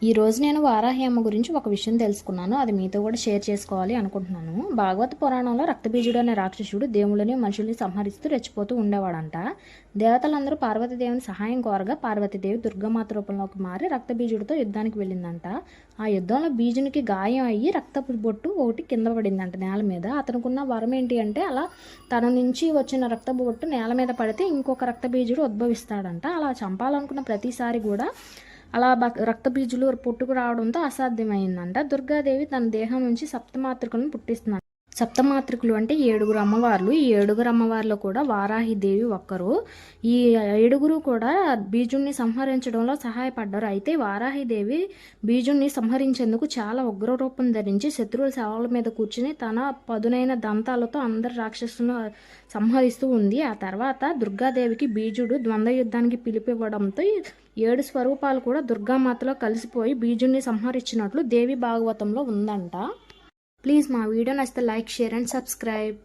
ఈ రోజు నేను వారాహి అమ్మ గురించి ఒక విషయం తెలుసుకున్నాను. అది మీతో కూడా షేర్ చేసుకోవాలి అనుకుంటున్నాను. భాగవత పురాణంలో రక్తబీజుడు అనే రాక్షసుడు దేవుళ్ళని మనుషుల్ని సంహరిస్తూ రెచ్చిపోతూ ఉండేవాడంట. దేవతలందరూ పార్వతీదేవిని సహాయం కోరగా పార్వతీదేవి దుర్గామాత రూపంలోకి మారి రక్తబీజుడితో యుద్ధానికి వెళ్ళిందంట. ఆ యుద్ధంలో బీజునికి గాయం అయ్యి రక్తపు బొట్టు ఒకటి కింద పడిందంట నేల మీద. అతనుకున్న వరం ఏంటి అంటే అలా తన నుంచి వచ్చిన రక్తపు బొట్టు నేల మీద పడితే ఇంకొక రక్తబీజుడు ఉద్భవిస్తాడంట. అలా చంపాలనుకున్న ప్రతిసారి కూడా అలా రక్తబీజులు పుట్టుకు రావడంతో అసాధ్యమైందంట. దుర్గాదేవి తన దేహం నుంచి సప్తమాతృకులను పుట్టిస్తుందంట. సప్తమాతృకులు అంటే 7 అమ్మవార్లు. ఈ 7 అమ్మవార్లు కూడా వారాహిదేవి ఒక్కరు. ఈ 7 కూడా బీజుణ్ణి సంహరించడంలో సహాయపడ్డారు. అయితే వారాహిదేవి బీజుణ్ణి సంహరించేందుకు చాలా ఉగ్రరూపం ధరించి శత్రువుల శవాల మీద కూర్చుని తన పదునైన దంతాలతో అందరు రాక్షసులను సంహరిస్తూ ఉంది. ఆ తర్వాత దుర్గాదేవికి బీజుడు ద్వంద్వ యుద్ధానికి పిలిపివ్వడంతో 7 స్వరూపాలు కూడా దుర్గామాతలో కలిసిపోయి బీజుణ్ణి సంహరించినట్లు దేవి భాగవతంలో ఉందంట. ప్లీజ్ మా వీడియో నచ్చితే లైక్, షేర్ అండ్ సబ్స్క్రైబ్.